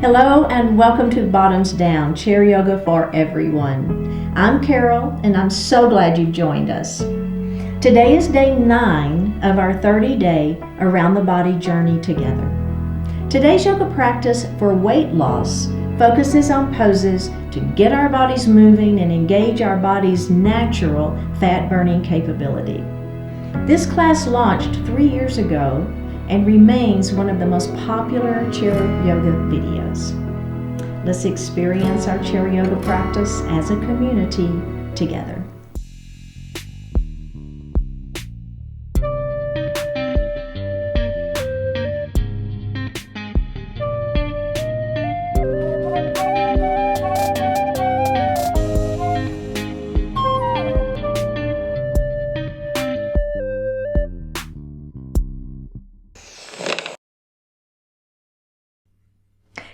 Hello and welcome to Bottoms Down, Chair Yoga for Everyone. I'm Carol and I'm so glad you've joined us. Today is day 9 of our 30-day Around the Body journey together. Today's yoga practice for weight loss focuses on poses to get our bodies moving and engage our body's natural fat-burning capability. This class launched 3 years ago and remains one of the most popular chair yoga videos. Let's experience our chair yoga practice as a community together.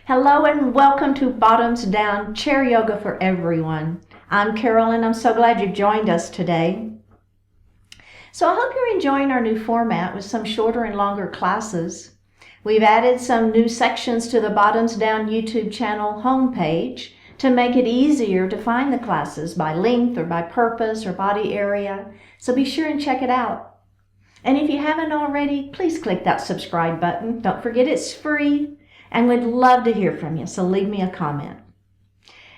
Hello and welcome to Bottoms Down, Chair Yoga for Everyone. I'm Carol and I'm so glad you've joined us today. So I hope you're enjoying our new format with some shorter and longer classes. We've added some new sections to the Bottoms Down YouTube channel homepage to make it easier to find the classes by length or by purpose or body area. So be sure and check it out. And if you haven't already, please click that subscribe button. Don't forget it's free. And we'd love to hear from you, so leave me a comment.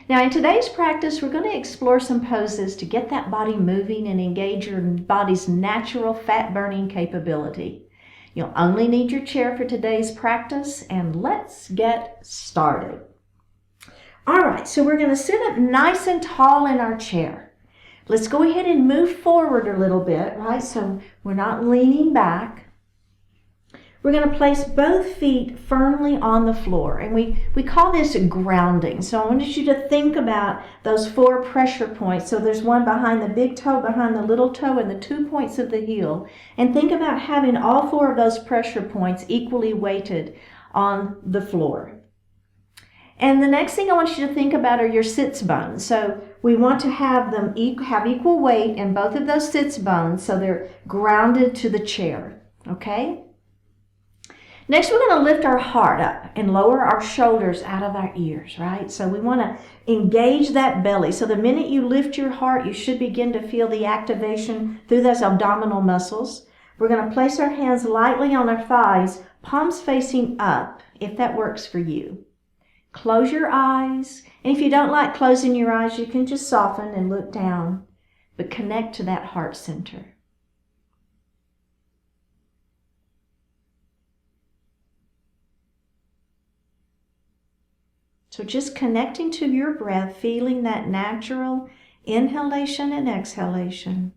Now in today's practice, we're going to explore some poses to get that body moving and engage your body's natural fat-burning capability. You'll only need your chair for today's practice, and let's get started. All right, so we're going to sit up nice and tall in our chair. Let's go ahead and move forward a little bit, right? So we're not leaning back. We're going to place both feet firmly on the floor, and we call this grounding. So I want you to think about those 4 pressure points. So there's one behind the big toe, behind the little toe, and the 2 points of the heel. And think about having all 4 of those pressure points equally weighted on the floor. And the next thing I want you to think about are your sits bones. So we want to have them have equal weight in both of those sits bones so they're grounded to the chair, okay? Next, we're going to lift our heart up and lower our shoulders out of our ears, right? So we want to engage that belly. So the minute you lift your heart, you should begin to feel the activation through those abdominal muscles. We're going to place our hands lightly on our thighs, palms facing up, if that works for you. Close your eyes. And if you don't like closing your eyes, you can just soften and look down, but connect to that heart center. So just connecting to your breath, feeling that natural inhalation and exhalation.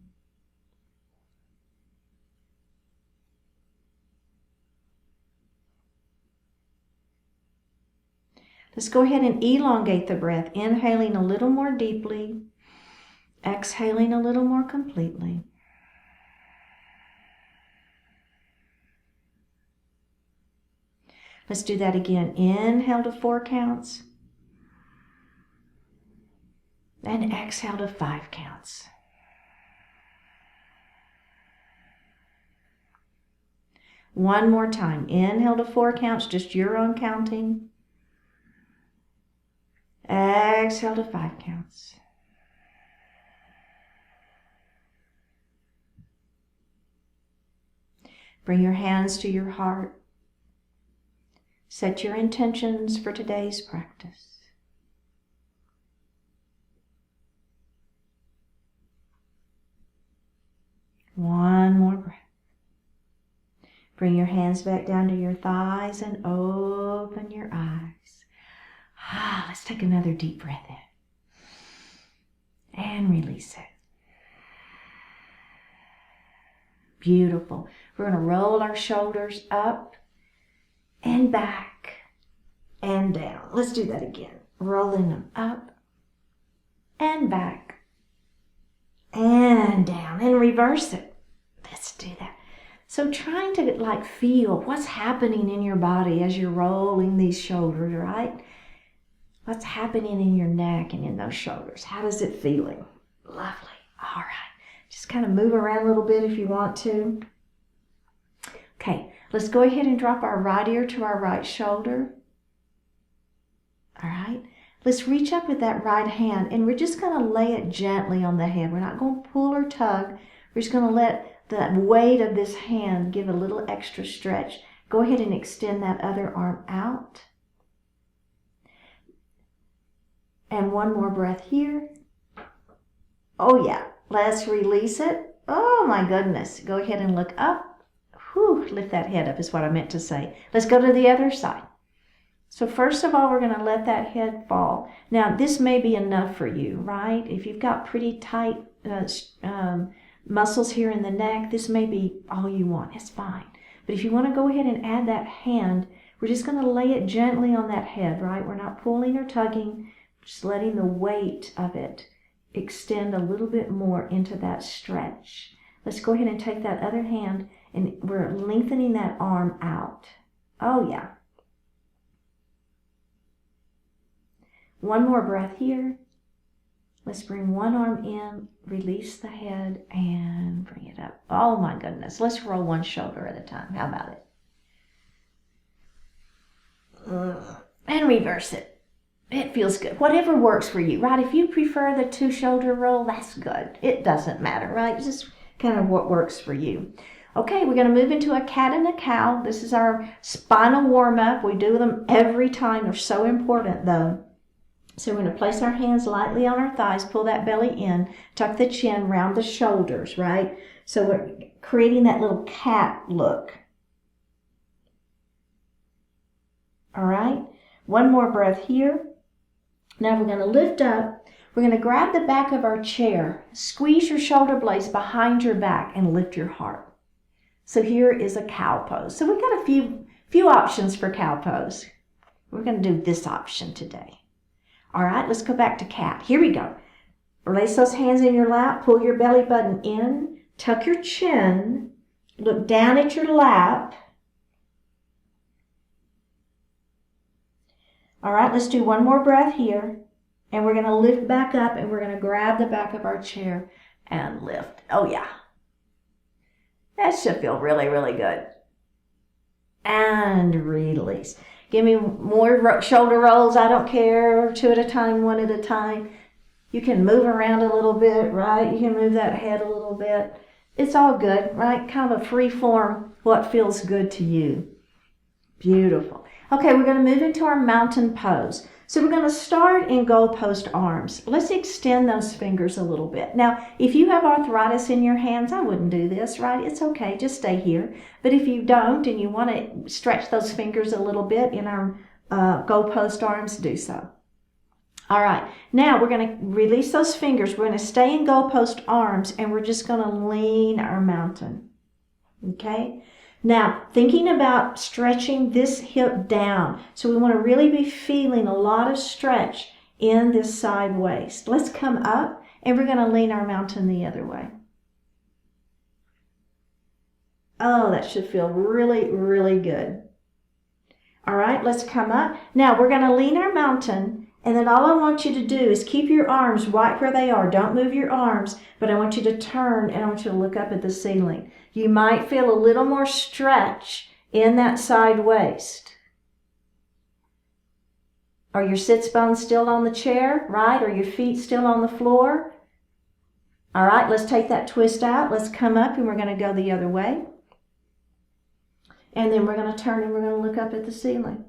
Let's go ahead and elongate the breath, inhaling a little more deeply, exhaling a little more completely. Let's do that again. Inhale to 4 counts. And exhale to 5 counts. One more time. Inhale to 4 counts, just your own counting. Exhale to 5 counts. Bring your hands to your heart. Set your intentions for today's practice. One more breath. Bring your hands back down to your thighs and open your eyes. Let's take another deep breath in. And release it. Beautiful. We're going to roll our shoulders up and back and down. Let's do that again. Rolling them up and back and down, and reverse it. Let's do that. So trying to feel what's happening in your body as you're rolling these shoulders, right? What's happening in your neck and in those shoulders? How is it feeling? Lovely. All right. Just kind of move around a little bit if you want to. Okay, let's go ahead and drop our right ear to our right shoulder. All right. Let's reach up with that right hand, and we're just going to lay it gently on the head. We're not going to pull or tug. We're just going to let the weight of this hand give a little extra stretch. Go ahead and extend that other arm out. And one more breath here. Oh yeah, let's release it. Oh my goodness. Go ahead and look up. Whew, lift that head up is what I meant to say. Let's go to the other side. So first of all, we're going to let that head fall. Now, this may be enough for you, right? If you've got pretty tight muscles here in the neck, this may be all you want. It's fine. But if you want to go ahead and add that hand, we're just going to lay it gently on that head, right? We're not pulling or tugging, just letting the weight of it extend a little bit more into that stretch. Let's go ahead and take that other hand, and we're lengthening that arm out. Oh yeah. One more breath here. Let's bring one arm in, release the head, and bring it up. Oh my goodness. Let's roll one shoulder at a time. How about it? And reverse it. It feels good. Whatever works for you, right? If you prefer the 2-shoulder roll, that's good. It doesn't matter, right? It's just kind of what works for you. Okay, we're going to move into a cat and a cow. This is our spinal warm-up. We do them every time. They're so important, though. So we're going to place our hands lightly on our thighs, pull that belly in, tuck the chin, round the shoulders, right? So we're creating that little cat look. All right, one more breath here. Now we're going to lift up. We're going to grab the back of our chair, squeeze your shoulder blades behind your back, and lift your heart. So here is a cow pose. So we've got a few options for cow pose. We're going to do this option today. All right, let's go back to cat. Here we go. Place those hands in your lap, pull your belly button in, tuck your chin, look down at your lap. All right, let's do one more breath here. And we're going to lift back up, and we're going to grab the back of our chair and lift. Oh yeah. That should feel really, really good. And release. Give me more shoulder rolls. I don't care. 2 at a time, 1 at a time. You can move around a little bit, right? You can move that head a little bit. It's all good, right? Kind of a free form, what feels good to you. Beautiful. Okay, we're going to move into our mountain pose. So we're going to start in goalpost arms. Let's extend those fingers a little bit. Now, if you have arthritis in your hands, I wouldn't do this, right? It's okay, just stay here. But if you don't and you want to stretch those fingers a little bit in our goalpost arms, do so. All right, now we're going to release those fingers. We're going to stay in goalpost arms, and we're just going to lean our mountain, okay? Now, thinking about stretching this hip down. So we want to really be feeling a lot of stretch in this side waist. Let's come up, and we're going to lean our mountain the other way. Oh, that should feel really, really good. All right, let's come up. Now, we're going to lean our mountain, and then all I want you to do is keep your arms right where they are. Don't move your arms, but I want you to turn, and I want you to look up at the ceiling. You might feel a little more stretch in that side waist. Are your sits bones still on the chair, right? Are your feet still on the floor? All right, let's take that twist out. Let's come up, and we're going to go the other way. And then we're going to turn, and we're going to look up at the ceiling.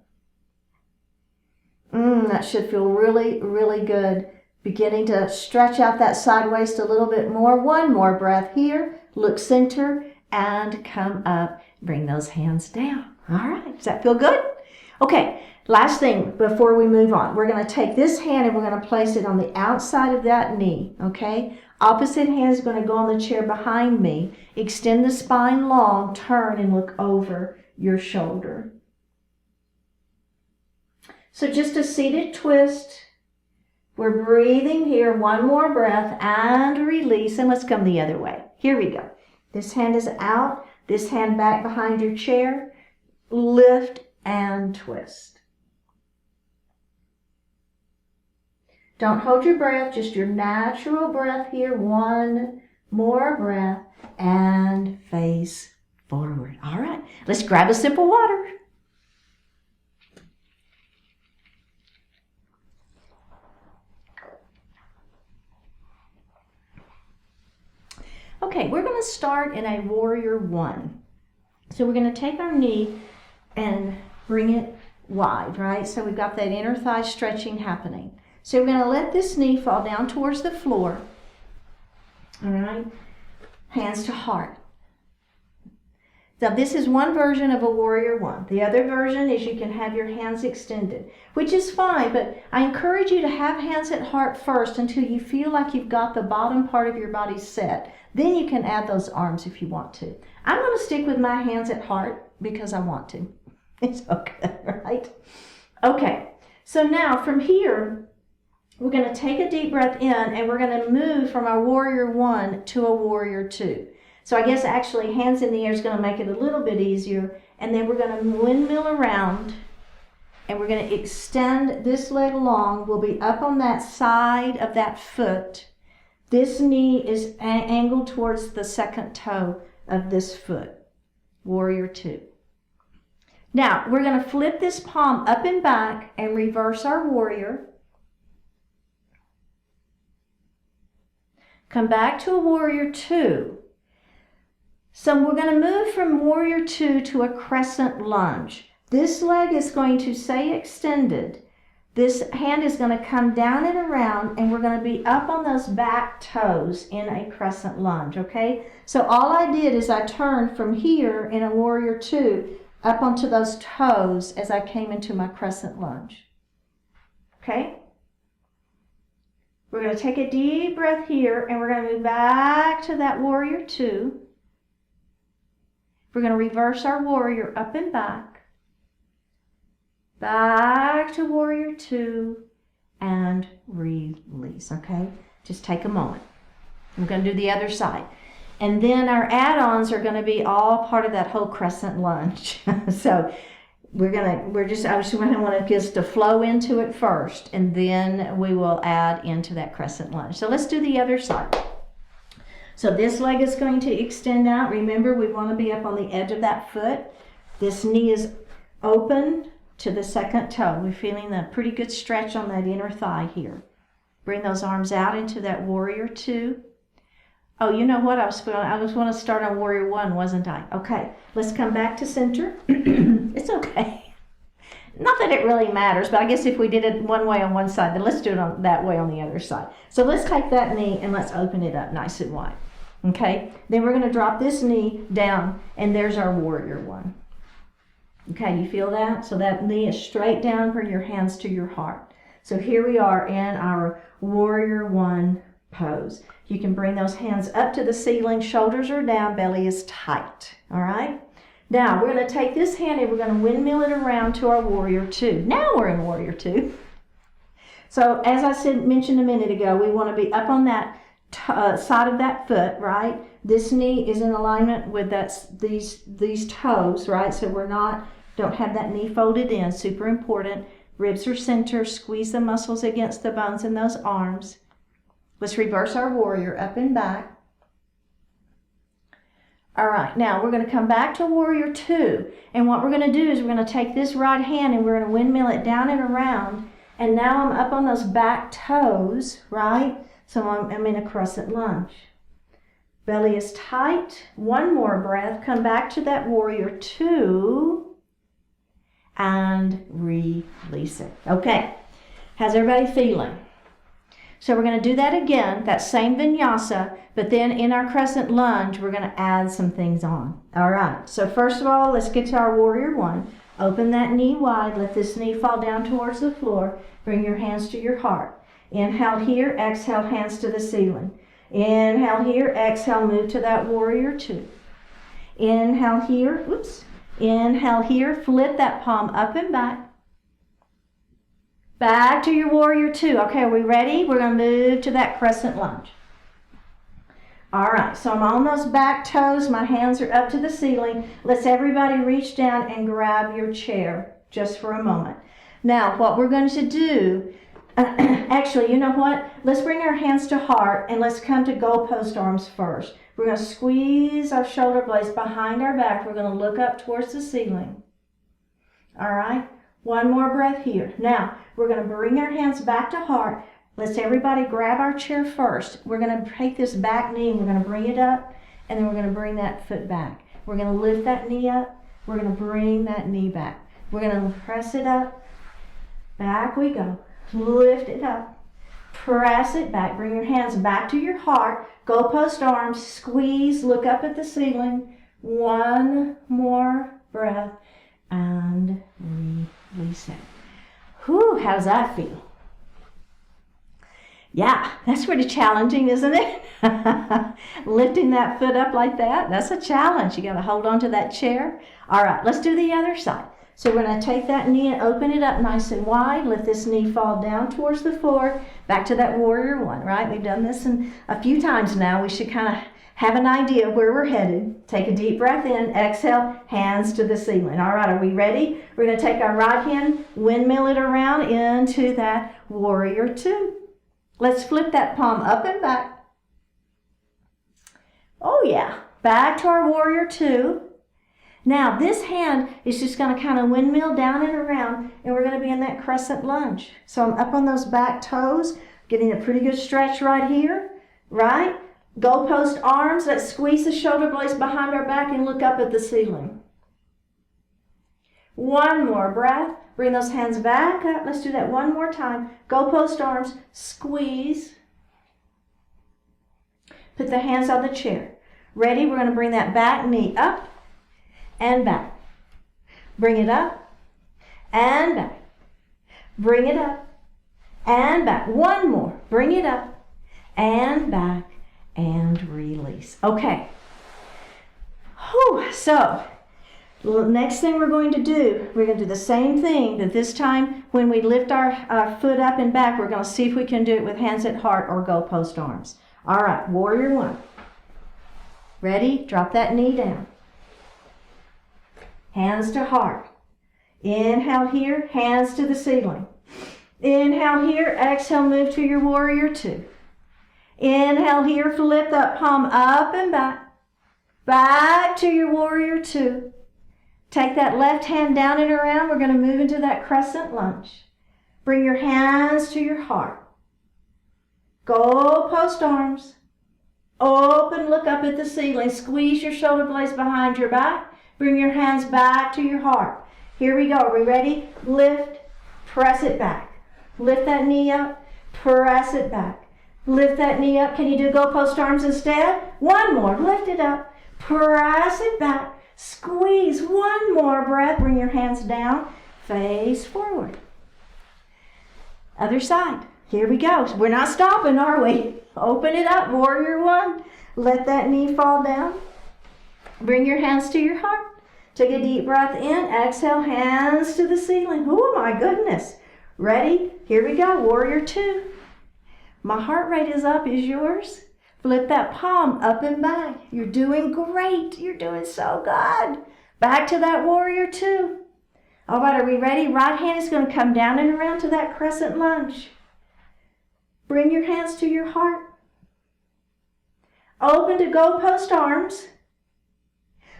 That should feel really, really good. Beginning to stretch out that side waist a little bit more. One more breath here. Look center and come up. Bring those hands down. All right. Does that feel good? Okay. Last thing before we move on. We're going to take this hand and we're going to place it on the outside of that knee. Okay. Opposite hand is going to go on the chair behind me. Extend the spine long. Turn and look over your shoulder. So just a seated twist. We're breathing here. One more breath and release. And let's come the other way. Here we go. This hand is out. This hand back behind your chair. Lift and twist. Don't hold your breath. Just your natural breath here. One more breath and face forward. All right. Let's grab a sip of water. Okay, we're going to start in a warrior one. So we're going to take our knee and bring it wide, right? So we've got that inner thigh stretching happening. So we're going to let this knee fall down towards the floor. All right, hands to heart. Now this is one version of a warrior one. The other version is you can have your hands extended, which is fine, but I encourage you to have hands at heart first until you feel like you've got the bottom part of your body set. Then you can add those arms if you want to. I'm going to stick with my hands at heart because I want to. It's okay, right? Okay, so now from here, we're going to take a deep breath in and we're going to move from our warrior one to a warrior two. So I guess actually hands in the air is going to make it a little bit easier. And then we're going to windmill around and we're going to extend this leg long. We'll be up on that side of that foot. This knee is angled towards the second toe of this foot. Warrior two. Now we're going to flip this palm up and back and reverse our warrior. Come back to a warrior two. So we're going to move from warrior two to a crescent lunge. This leg is going to stay extended. This hand is going to come down and around and we're going to be up on those back toes in a crescent lunge, okay? So all I did is I turned from here in a warrior two up onto those toes as I came into my crescent lunge, okay? We're going to take a deep breath here and we're going to move back to that warrior two. We're going to reverse our warrior up and back. Back to warrior two and release, okay? Just take a moment. I'm going to do the other side. And then our add-ons are going to be all part of that whole crescent lunge. So I just want to flow into it first and then we will add into that crescent lunge. So let's do the other side. So this leg is going to extend out. Remember, we want to be up on the edge of that foot. This knee is open to the second toe. We're feeling a pretty good stretch on that inner thigh here. Bring those arms out into that warrior two. Oh, you know what? I was going to start on warrior one, wasn't I? Okay, let's come back to center. It's okay. Not that it really matters, but I guess if we did it one way on one side, then let's do it that way on the other side. So let's take that knee and let's open it up nice and wide. Okay, then we're going to drop this knee down and there's our warrior one. Okay, you feel that? So that knee is straight down, bring your hands to your heart. So here we are in our warrior one pose. You can bring those hands up to the ceiling, shoulders are down, belly is tight. All right, now we're going to take this hand and we're going to windmill it around to our warrior two. Now we're in warrior two. So as I mentioned a minute ago, we want to be up on that side of that foot, right? This knee is in alignment with these toes, right? So don't have that knee folded in, super important. Ribs are center, squeeze the muscles against the bones in those arms. Let's reverse our warrior up and back. All right, now we're going to come back to warrior two. And what we're going to do is we're going to take this right hand and we're going to windmill it down and around. And now I'm up on those back toes, right? So I'm in a crescent lunge. Belly is tight. One more breath. Come back to that warrior two and release it. Okay, how's everybody feeling? So we're going to do that again, that same vinyasa, but then in our crescent lunge, we're going to add some things on. All right, so first of all, let's get to our warrior one. Open that knee wide. Let this knee fall down towards the floor. Bring your hands to your heart. Inhale here, exhale, hands to the ceiling. Inhale here, exhale, move to that warrior two. Inhale here, inhale here, flip that palm up and back. Back to your warrior two. Okay, are we ready? We're going to move to that crescent lunge. All right, so I'm on those back toes. My hands are up to the ceiling. Let's everybody reach down and grab your chair just for a moment. Now, what we're going to do, actually, you know what? Let's bring our hands to heart and let's come to goalpost arms first. We're going to squeeze our shoulder blades behind our back. We're going to look up towards the ceiling. All right, one more breath here. Now, we're going to bring our hands back to heart. Let's everybody grab our chair first. We're going to take this back knee and we're going to bring it up, and then we're going to bring that foot back. We're going to lift that knee up. We're going to bring that knee back. We're going to press it up. Back we go. Lift it up. Press it back. Bring your hands back to your heart. GoHPO arms. Squeeze. Look up at the ceiling. One more breath. And release it. Whew, how does that feel? Yeah, that's pretty challenging, isn't it? Lifting that foot up like that, that's a challenge. You got to hold on to that chair. All right, let's do the other side. So we're going to take that knee and open it up nice and wide. Let this knee fall down towards the floor. Back to that warrior one, right? We've done this a few times now. We should kind of have an idea of where we're headed. Take a deep breath in. Exhale, hands to the ceiling. All right, are we ready? We're going to take our right hand, windmill it around into that warrior two. Let's flip that palm up and back. Oh yeah, back to our warrior two. Now this hand is just going to kind of windmill down and around, and we're going to be in that crescent lunge. So I'm up on those back toes, getting a pretty good stretch right here, right? GoHPO arms, let's squeeze the shoulder blades behind our back and look up at the ceiling. One more breath. Bring those hands back up. Let's do that one more time. GoHPO arms, squeeze. Put the hands on the chair. Ready? We're going to bring that back knee up and back. Bring it up and back. Bring it up and back. One more. Bring it up and back and release. Okay. Whew. So, next thing we're going to do the same thing, but this time when we lift our foot up and back, we're going to see if we can do it with hands at heart or GoHPO arms. All right, warrior one. Ready? Drop that knee down. Hands to heart. Inhale here, hands to the ceiling. Inhale here, exhale, move to your warrior two. Inhale here, flip that palm up and back. Back to your warrior two. Take that left hand down and around. We're going to move into that crescent lunge. Bring your hands to your heart. GoHPO arms. Open, look up at the ceiling. Squeeze your shoulder blades behind your back. Bring your hands back to your heart. Here we go. Are we ready? Lift, press it back. Lift that knee up, press it back. Lift that knee up. Can you do GoHPO arms instead? One more. Lift it up, press it back. Squeeze. One more breath. Bring your hands down. Face forward. Other side. Here we go. We're not stopping, are we? Open it up. Warrior one. Let that knee fall down. Bring your hands to your heart. Take a deep breath in. Exhale. Hands to the ceiling. Oh my goodness. Ready? Here we go. Warrior two. My heart rate is up. Is yours? Flip that palm up and back. You're doing great. You're doing so good. Back to that warrior two. All right, are we ready? Right hand is going to come down and around to that crescent lunge. Bring your hands to your heart. Open to GoHPO arms.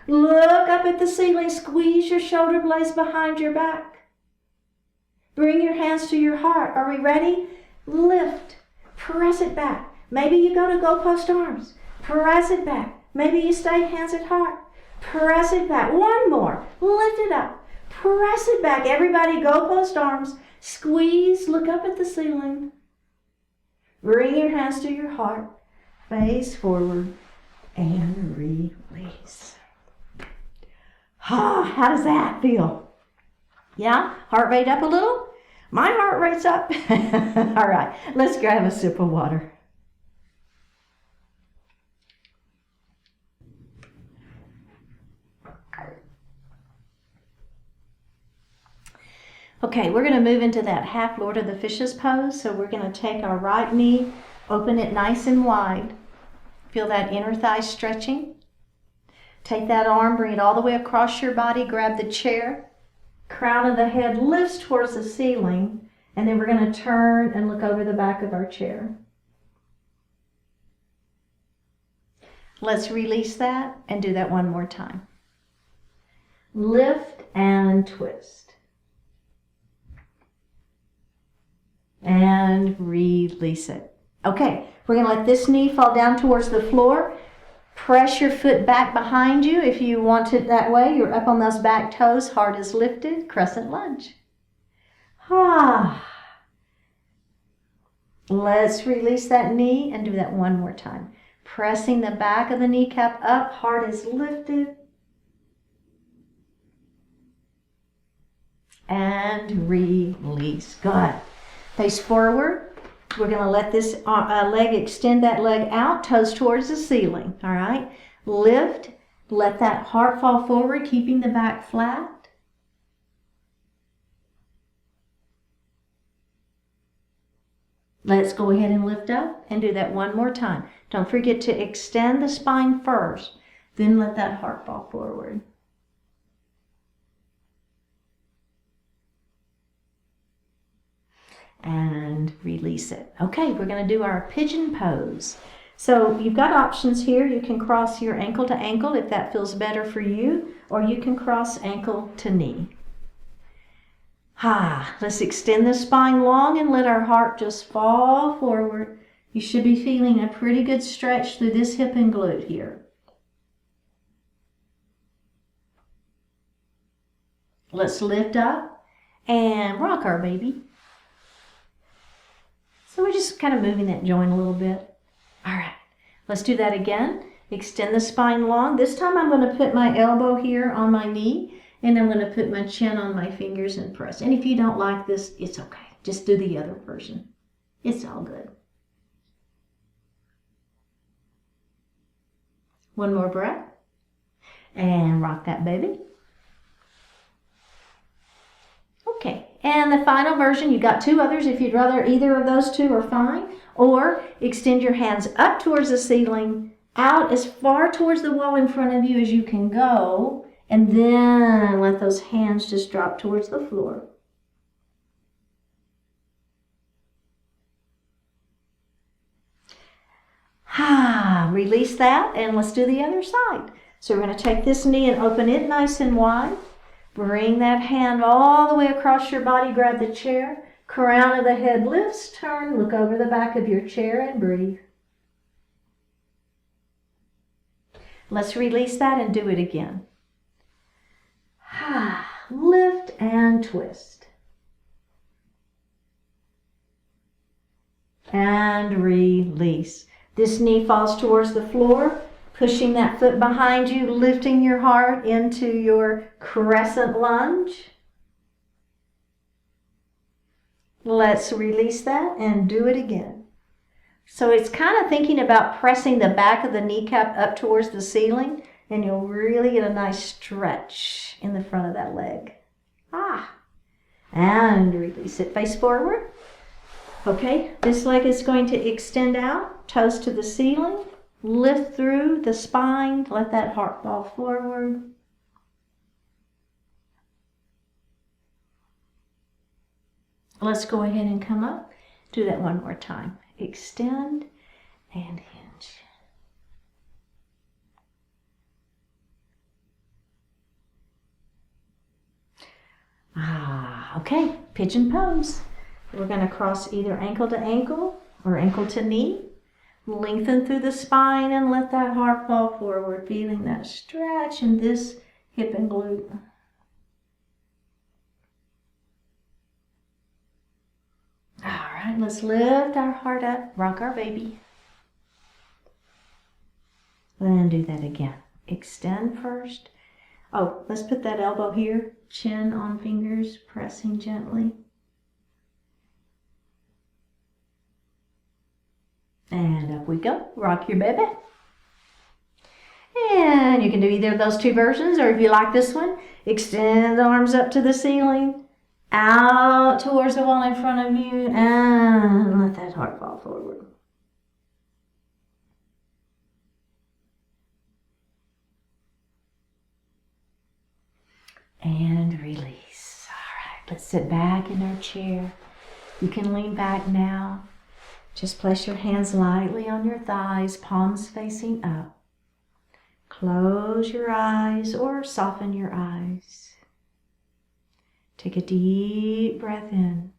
Look up at the ceiling. Squeeze your shoulder blades behind your back. Bring your hands to your heart. Are we ready? Lift. Press it back. Maybe you go to GoHPO arms. Press it back. Maybe you stay hands at heart. Press it back. One more. Lift it up. Press it back. Everybody, GoHPO arms. Squeeze. Look up at the ceiling. Bring your hands to your heart. Face forward and release. How does that feel? Yeah? Heart rate up a little? My heart rate's up. All right, let's grab a sip of water. Okay, we're going to move into that half Lord of the Fishes pose. So we're going to take our right knee, open it nice and wide. Feel that inner thigh stretching. Take that arm, bring it all the way across your body, grab the chair. Crown of the head lifts towards the ceiling, and then we're going to turn and look over the back of our chair. Let's release that and do that one more time. Lift and twist. and release it. Okay, we're going to let this knee fall down towards the floor. Press your foot back behind you if you want it that way. You're up on those back toes, heart is lifted, crescent lunge. Let's release that knee and do that one more time. Pressing the back of the kneecap up, heart is lifted. And release. Good. Face forward. We're going to let this leg extend that leg out, toes towards the ceiling. All right. Lift. Let that heart fall forward, keeping the back flat. Let's go ahead and lift up and do that one more time. Don't forget to extend the spine first, then let that heart fall forward. And release it. Okay, we're going to do our pigeon pose. So you've got options here. You can cross your ankle to ankle if that feels better for you, or you can cross ankle to knee. Let's extend the spine long and let our heart just fall forward. You should be feeling a pretty good stretch through this hip and glute here. Let's lift up and rock our baby. So we're just kind of moving that joint a little bit. All right, let's do that again. Extend the spine long. This time I'm going to put my elbow here on my knee, and I'm going to put my chin on my fingers and press. And if you don't like this, it's okay. Just do the other version. It's all good. One more breath. And rock that baby. Okay, and the final version, you got two others. If you'd rather either of those two are fine. Or extend your hands up towards the ceiling, out as far towards the wall in front of you as you can go, and then let those hands just drop towards the floor. Release that, and let's do the other side. So we're going to take this knee and open it nice and wide. Bring that hand all the way across your body. Grab the chair. Crown of the head lifts. Turn. Look over the back of your chair and breathe. Let's release that and do it again. Lift and twist. And release. This knee falls towards the floor. Pushing that foot behind you, lifting your heart into your crescent lunge. Let's release that and do it again. So it's kind of thinking about pressing the back of the kneecap up towards the ceiling, and you'll really get a nice stretch in the front of that leg. And release it. Face forward. Okay, this leg is going to extend out, toes to the ceiling. Lift through the spine. Let that heart fall forward. Let's go ahead and come up. Do that one more time. Extend and hinge. Okay, pigeon pose. We're going to cross either ankle to ankle or ankle to knee. Lengthen through the spine and let that heart fall forward, feeling that stretch in this hip and glute. All right, let's lift our heart up, rock our baby. And do that again. Extend first. Let's put that elbow here, chin on fingers, pressing gently. And up we go. Rock your baby. And you can do either of those two versions, or if you like this one, extend the arms up to the ceiling, out towards the wall in front of you, and let that heart fall forward. And release. All right, let's sit back in our chair. You can lean back now. Just place your hands lightly on your thighs, palms facing up. Close your eyes or soften your eyes. Take a deep breath in.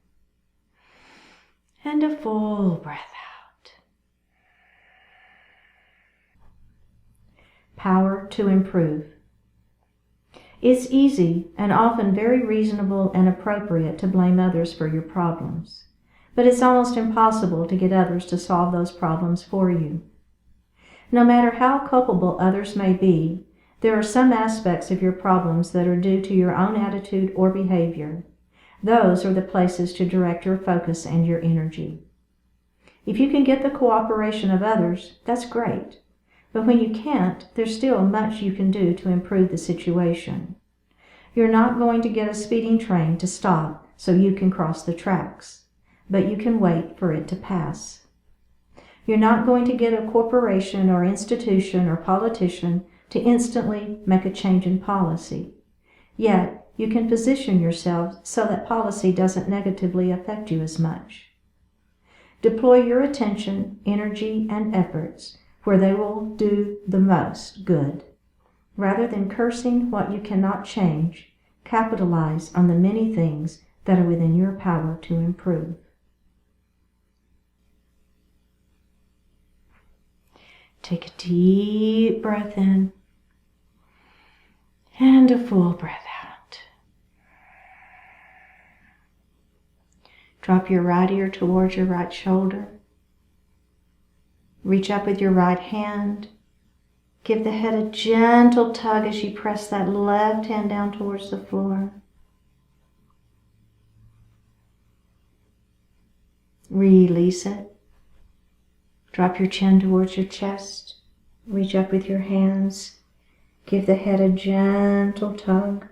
And a full breath out. Power to improve. It's easy and often very reasonable and appropriate to blame others for your problems, but it's almost impossible to get others to solve those problems for you. No matter how culpable others may be, there are some aspects of your problems that are due to your own attitude or behavior. Those are the places to direct your focus and your energy. If you can get the cooperation of others, that's great. But when you can't, there's still much you can do to improve the situation. You're not going to get a speeding train to stop so you can cross the tracks, but you can wait for it to pass. You're not going to get a corporation or institution or politician to instantly make a change in policy. Yet, you can position yourself so that policy doesn't negatively affect you as much. Deploy your attention, energy, and efforts where they will do the most good. Rather than cursing what you cannot change, capitalize on the many things that are within your power to improve. Take a deep breath in and a full breath out. Drop your right ear towards your right shoulder. Reach up with your right hand. Give the head a gentle tug as you press that left hand down towards the floor. Release it. Drop your chin towards your chest. Reach up with your hands. Give the head a gentle tug.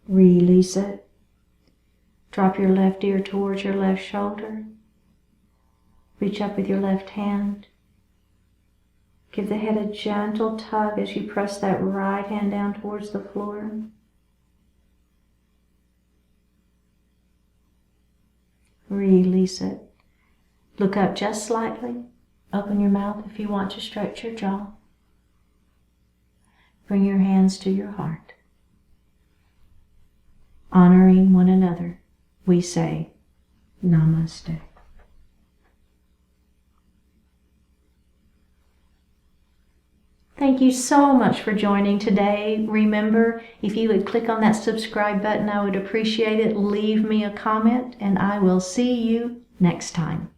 Release it. Drop your left ear towards your left shoulder. Reach up with your left hand. Give the head a gentle tug as you press that right hand down towards the floor. Release it. Look up just slightly. Open your mouth if you want to stretch your jaw. Bring your hands to your heart. Honoring one another, we say, Namaste. Thank you so much for joining today. Remember, if you would click on that subscribe button, I would appreciate it. Leave me a comment, and I will see you next time.